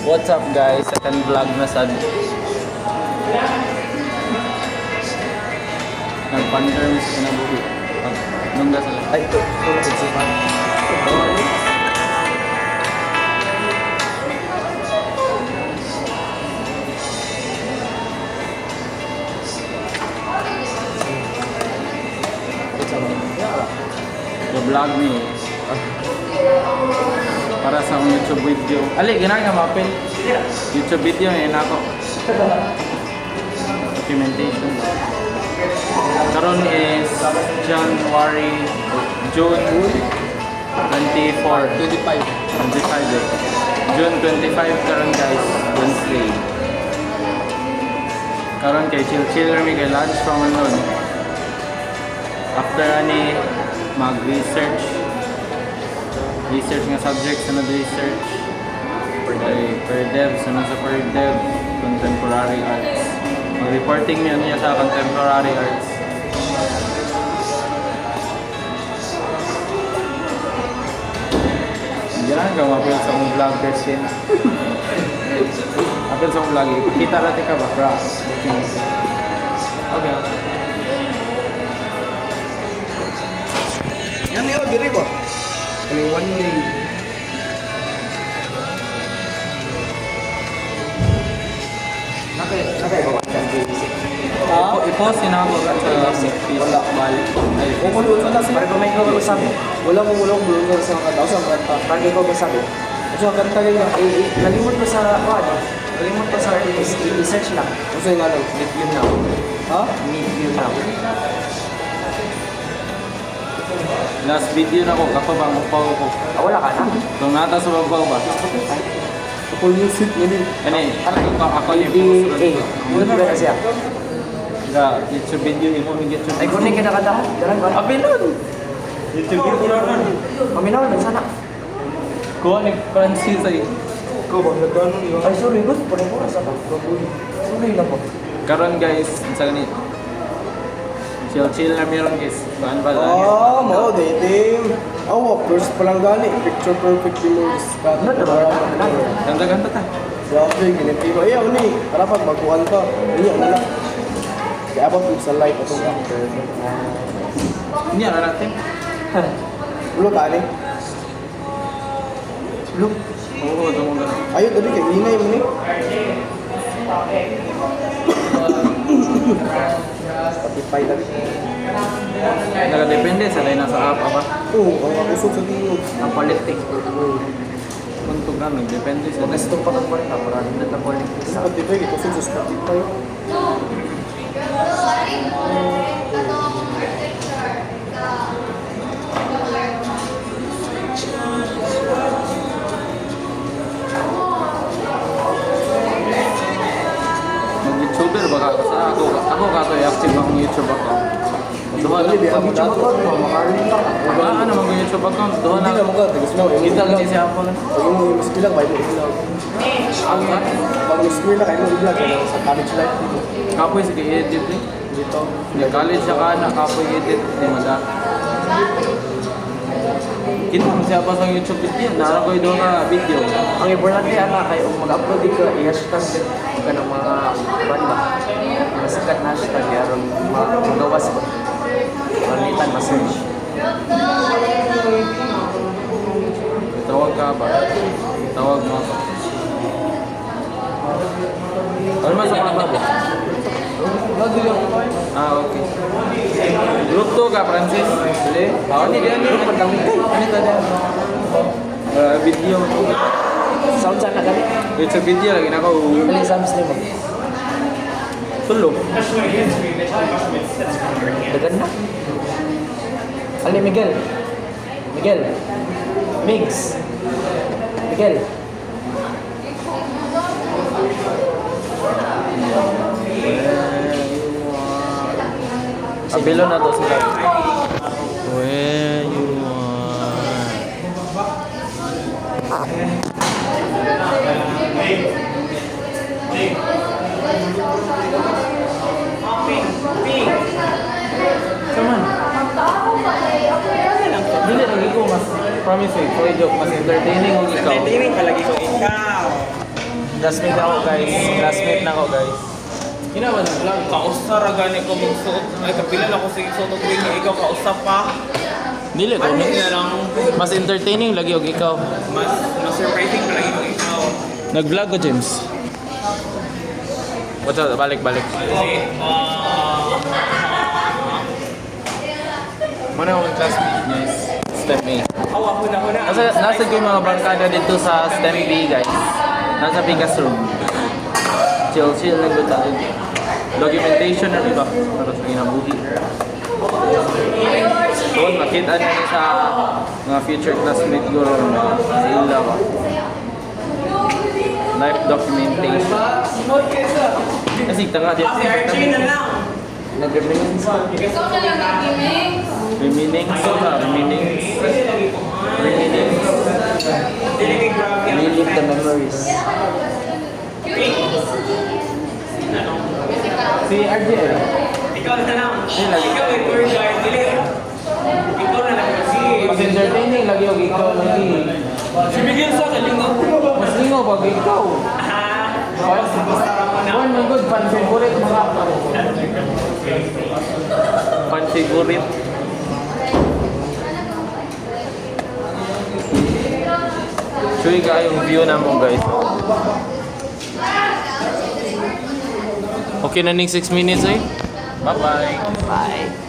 What's up guys? Second vlog na sad. Nag-pan-term sa kinabuhi. Nung nasa lang. Ay, tulad sa sipan. Vlog ni para sa akong YouTube video. Ali, ginawa nga mapil. YouTube video ngayon ako. Documentation. Karon is June 25 eh. June 25 karon guys, Wednesday. Karon kay chill rami kay lunch from unknown. After ani mag-research nga subject sa research per dev, sunod sa per dev contemporary arts. Mag-reporting niya sa contemporary arts. Hindi lang ka mapil sa mong vlog person. Mapil sa mong vlog, ipakita natin ka ba? Okay. Yan yun, diri ba? Kaling one day. Nakay ba? I-post sinako ka sa Wala. balik. Ay, Kung kulo na sa para may ikaw sabi. Wala mo bulong sa mga tao sa mga kanta. Para ikaw sabi. Kasi ang kanta rin nalimot ko sa ano? Nalimot ko sa research lang. Kasi nga lang, meet you now. Ha? Meet you now. last video na ko, ako bang upaw ko. Wala ka na. Kung nata sa babaw ba? Full music yun. Ani, ako yung EDA. Ano ba na siya? Ga, YouTube video, imo yung YouTube Ay, kunin ka na kada. Daran ba? Abilon! YouTube video na nun. Paminaw na sana. Kuha ni Francis ay. Ko ba nagano yun? Ay, sorry, good. Punin ko na sa ba? Sorry lang po. Karon guys, sa ganit. Chill na meron guys. Saan ba lang? Mao dating. First pa lang gani. Picture perfect memories. Ano ba? Ganda-ganda ta. Grabe, giniti ko. Ayaw ni. Para pag magkuhan ka. Ayaw na lang. Kaya abot mo sa light atong actor. Hindi na natin. Ulo ka ni. Look. Oo, ito mo gano'n. Ayaw dali kay hinay mo ni. Spotify dali. Nakadepende sa lain nasa app ba? Oo, ang kusog sa tingog. Ang politik. Kung ito gano'n, depende sa Kung gusto pa kang kwenta, para hindi na politics. Sa Spotify, kusog sa Spotify. Mag-YouTuber ba ka? Sa ako ka to, active akong YouTube account. Doon Dali, biya lang. mo dito. Makaroon ka. Ano mag-YouTube account? Doon Hindi lang. na mo ka. Tigas na. Kita lang siya ako lang. Pag yung miss ko lang, bahay mo i-vlog. Pag miss ko lang, kayo mo i-vlog. Sa college life dito. Kapoy sige edit eh. Dito. May college siya ka na, kapoy edit. Hindi mada. Kita mo siya pa sa YouTube video. Naroon ko doon na video. Ang importante ana kay kung mag-upload ka i-hashtag ka ng mga banda. Mga sikat na hashtag yaron magawas ko. Palitan ma-search. Tawag ka ba? Tawag mo ako. Ano man sa mga babo? Okay. Group 2 ka, Francis? Dili? Hindi, group pa kami. Ano ito dyan? Video. Sound sana kami. YouTube video lagi na ako. Ano subs nimo? Tulog. Dagan na. Ali Miguel. Miguel. Migs. Miguel. Abilo na to sila. Where you are. Come on. Dili lagi ko mas promise eh, for joke mas entertaining og ikaw. Entertaining palagi ko ikaw. Classmate ako guys. Classmate na ako guys. Ginawa ng vlog. Kausar gani ko magsuot. Ay kapila ako sa suot og wing ikaw kausap pa. Dili ko. Ano na lang Mas entertaining lagi og ikaw. mas surprising pa lagi mo ikaw. Nag-vlog ko, James. What's up? Balik. Kasi Muna akong classmate guys. STEM A. ako na. Nasa ko yung mga barkada dito sa STEM B guys. Nasa Picas room. Chill lang ko tayo. Documentation na iba. Para sa kinabuhi. Doon, makita na niya sa mga future classmate ko ron. Sa ila ba. Life documentation. Kasi tanga din. Nag-reminisce pa. Ikaw na lang nag-gaming. Reminisce ba? Reminisce. Relive the memories. Si RJ Ikaw na lang. Sila. Ikaw ay tour guide dili. Ikaw na lang kasi. Mas entertaining lagi og ikaw lagi. Si Miguel sa kalingo. Mas lingo pag ikaw. One my good fan favorite mga fan favorite. Chuy ka yung view na mo guys. Okay na ning 6 minutes eh. Bye-bye. Bye.